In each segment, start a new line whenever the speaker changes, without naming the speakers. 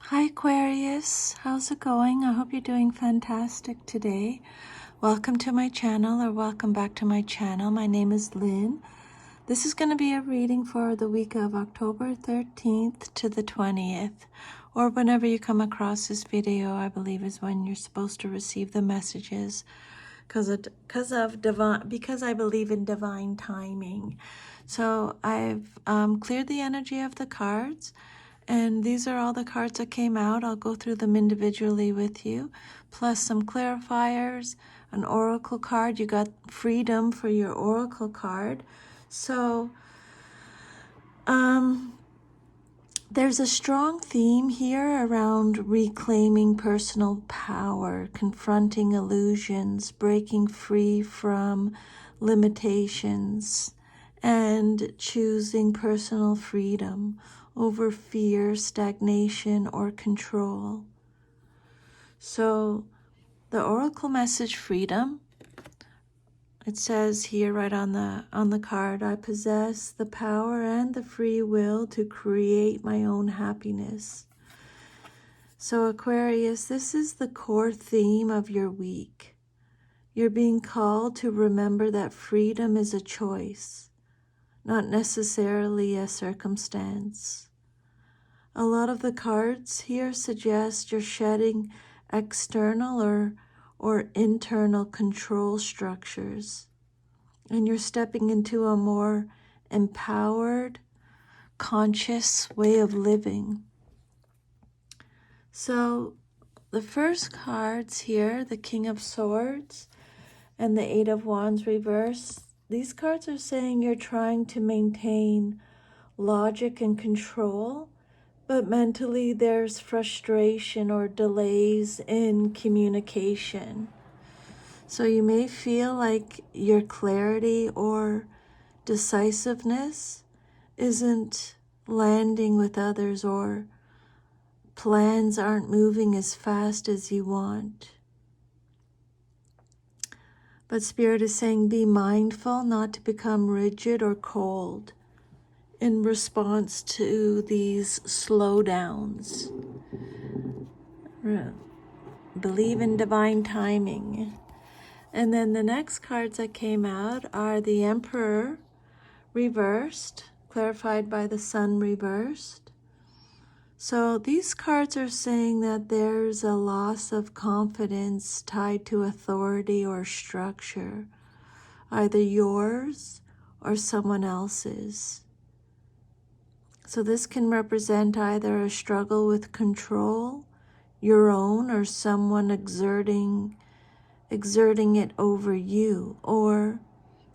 Hi Aquarius, how's it going? I hope you're doing fantastic today. Welcome to my channel, or welcome back to my channel. My name is Lynn. This is going to be a reading for the week of October 13th to the 20th, or whenever you come across this video, I believe is when you're supposed to receive the messages, because I believe in divine timing. So I've cleared the energy of the cards. And these are all the cards that came out. I'll go through them individually with you, plus some clarifiers, an oracle card. You got freedom for your oracle card. So there's a strong theme here around reclaiming personal power, confronting illusions, breaking free from limitations, and choosing personal freedom over fear, stagnation, or control. So the oracle message, freedom, it says here right on the card, I possess the power and the free will to create my own happiness. So Aquarius, this is the core theme of your week. You're being called to remember that freedom is a choice, not necessarily a circumstance. A lot of the cards here suggest you're shedding external or internal control structures, and you're stepping into a more empowered, conscious way of living. So the first cards here, the King of Swords and the Eight of Wands reverse, these cards are saying you're trying to maintain logic and control, but mentally there's frustration or delays in communication. So you may feel like your clarity or decisiveness isn't landing with others, or plans aren't moving as fast as you want. But Spirit is saying be mindful not to become rigid or cold in response to these slowdowns. Believe in divine timing. And then the next cards that came out are the Emperor reversed, clarified by the Sun reversed. So these cards are saying that there's a loss of confidence tied to authority or structure, either yours or someone else's. So this can represent either a struggle with control, your own, or someone exerting it over you, or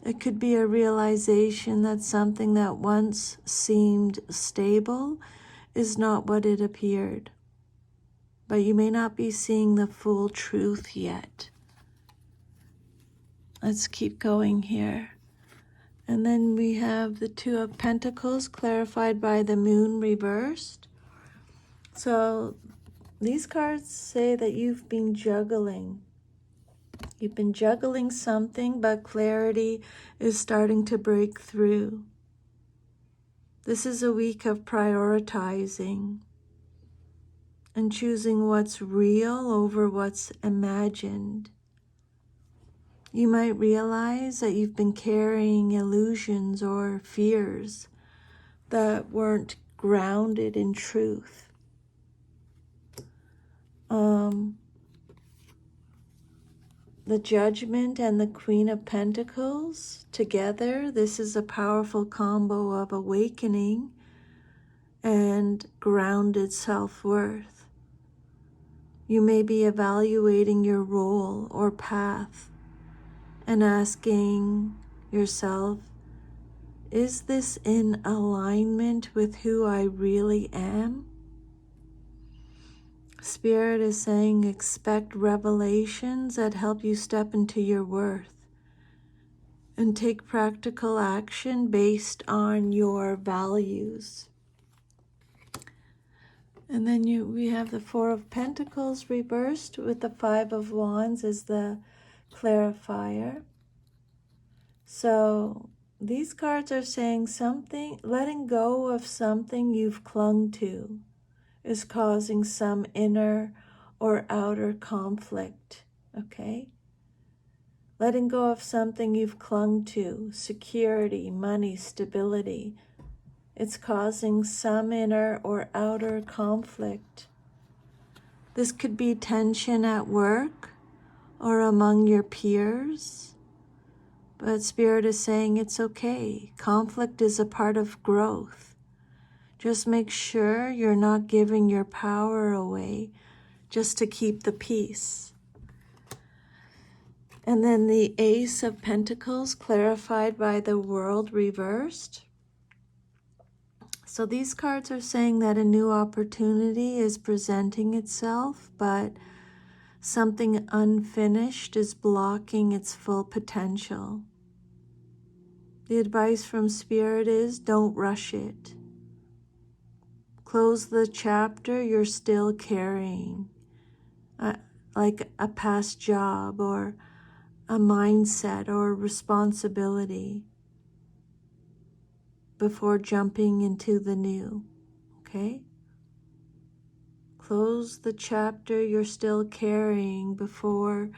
it could be a realization that something that once seemed stable is not what it appeared. But you may not be seeing the full truth yet. Let's keep going here. And then we have the Two of Pentacles clarified by the Moon reversed. So these cards say that you've been juggling. You've been juggling something, but clarity is starting to break through. This is a week of prioritizing and choosing what's real over what's imagined. You might realize that you've been carrying illusions or fears that weren't grounded in truth. The Judgment and the Queen of Pentacles together, this is a powerful combo of awakening and grounded self-worth. You may be evaluating your role or path and asking yourself, is this in alignment with who I really am? Spirit is saying expect revelations that help you step into your worth and take practical action based on your values. And then we have the Four of Pentacles reversed with the Five of Wands as the clarifier. So these cards are saying something, letting go of something you've clung to is causing some inner or outer conflict, okay? Letting go of something you've clung to, security, money, stability. It's causing some inner or outer conflict. This could be tension at work or among your peers. But Spirit is saying it's okay. Conflict is a part of growth. Just make sure you're not giving your power away just to keep the peace. And then the Ace of Pentacles clarified by the World reversed. So these cards are saying that a new opportunity is presenting itself, but something unfinished is blocking its full potential. The advice from Spirit is don't rush it. Close the chapter you're still carrying, like a past job or a mindset or responsibility, before jumping into the new, okay? Close the chapter you're still carrying before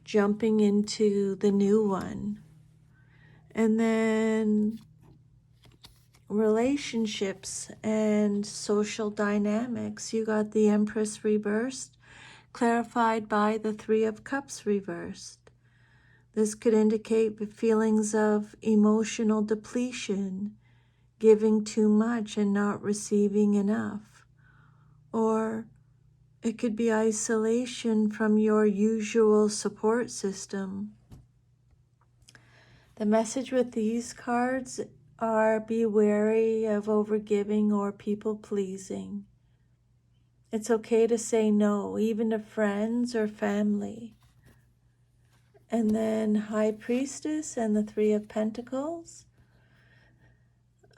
jumping into the new one. And then relationships and social dynamics. You got the Empress reversed, clarified by the Three of Cups reversed. This could indicate feelings of emotional depletion, giving too much and not receiving enough. Or it could be isolation from your usual support system. The message with these cards are be wary of overgiving or people-pleasing. It's okay to say no, even to friends or family. And then High Priestess and the Three of Pentacles.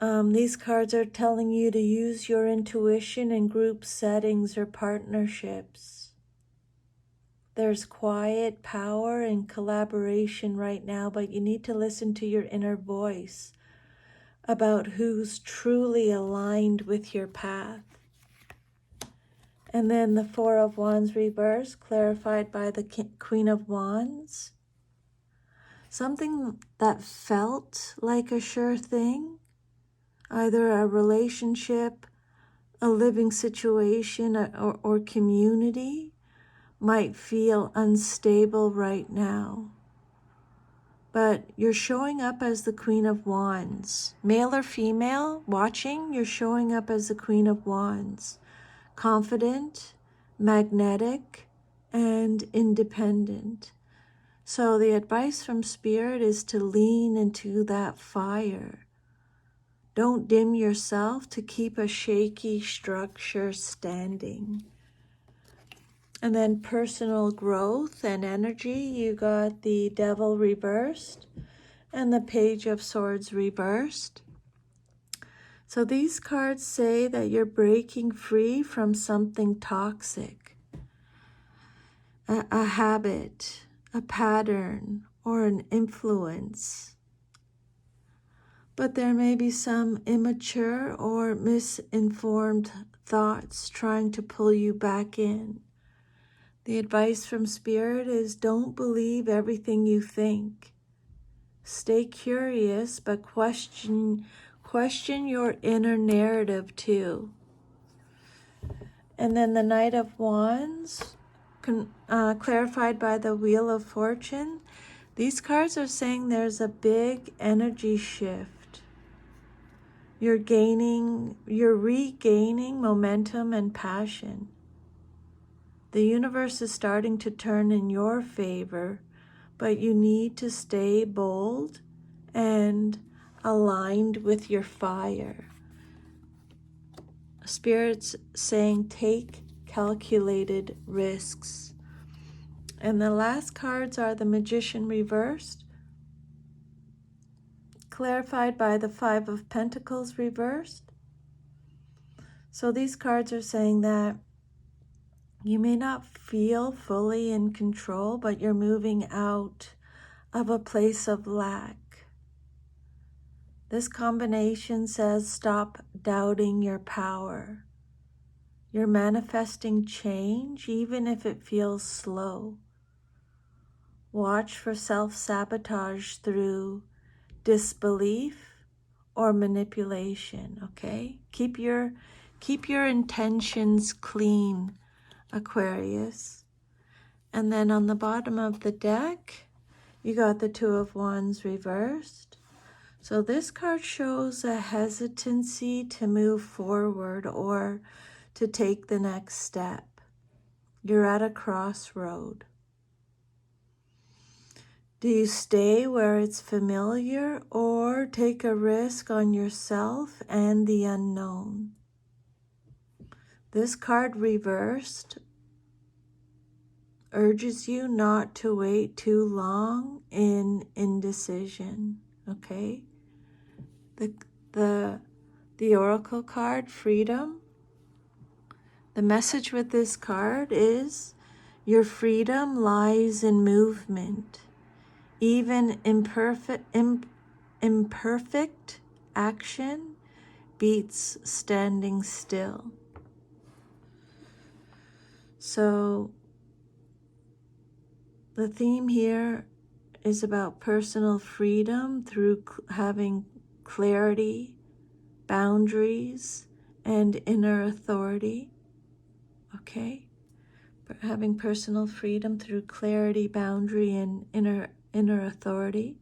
These cards are telling you to use your intuition in group settings or partnerships. There's quiet power and collaboration right now, but you need to listen to your inner voice about who's truly aligned with your path. And then the Four of Wands reversed, clarified by the Queen of Wands. Something that felt like a sure thing, either a relationship, a living situation, or community, might feel unstable right now. But you're showing up as the Queen of Wands. Male or female watching, you're showing up as the Queen of Wands. Confident, magnetic, and independent. So the advice from Spirit is to lean into that fire. Don't dim yourself to keep a shaky structure standing. And then personal growth and energy, you got the Devil reversed and the Page of Swords reversed. So these cards say that you're breaking free from something toxic, a habit, a pattern, or an influence. But there may be some immature or misinformed thoughts trying to pull you back in. The advice from Spirit is don't believe everything you think. Stay curious, but question your inner narrative too. And then the Knight of Wands, clarified by the Wheel of Fortune. These cards are saying there's a big energy shift. You're regaining momentum and passion. The universe is starting to turn in your favor, but you need to stay bold and aligned with your fire. Spirit's saying take calculated risks. And the last cards are the Magician reversed, clarified by the Five of Pentacles reversed. So these cards are saying that you may not feel fully in control, but you're moving out of a place of lack. This combination says stop doubting your power. You're manifesting change, even if it feels slow. Watch for self-sabotage through disbelief or manipulation, okay? Keep your intentions clean, Aquarius. And then on the bottom of the deck, you got the Two of Wands reversed. So this card shows a hesitancy to move forward or to take the next step. You're at a crossroad. Do you stay where it's familiar or take a risk on yourself and the unknown? This card reversed urges you not to wait too long in indecision, okay? The Oracle card, Freedom. The message with this card is your freedom lies in movement. Even imperfect action beats standing still. So the theme here is about personal freedom through having clarity, boundaries, and inner authority. Okay? Having personal freedom through clarity, boundary, and inner authority.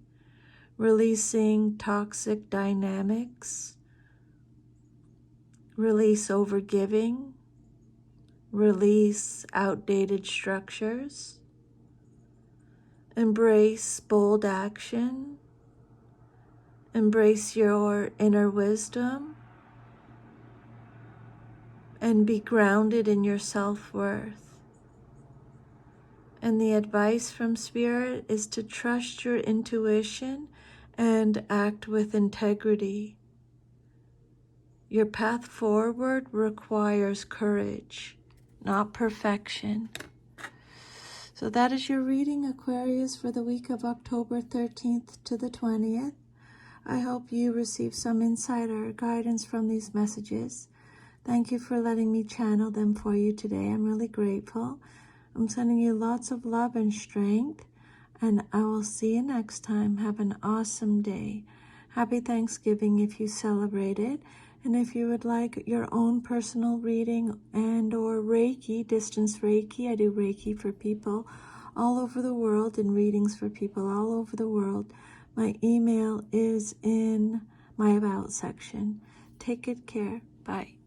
Releasing toxic dynamics. Release overgiving. Release outdated structures. Embrace bold action. Embrace your inner wisdom. And be grounded in your self-worth. And the advice from Spirit is to trust your intuition and act with integrity. Your path forward requires courage, not perfection. So that is your reading, Aquarius, for the week of October 13th to the 20th. I hope you receive some insight or guidance from these messages. Thank you for letting me channel them for you today. I'm really grateful. I'm sending you lots of love and strength, and I will see you next time. Have an awesome day. Happy Thanksgiving if you celebrate it. And if you would like your own personal reading and or Reiki, distance Reiki, I do Reiki for people all over the world and readings for people all over the world. My email is in my About section. Take good care. Bye.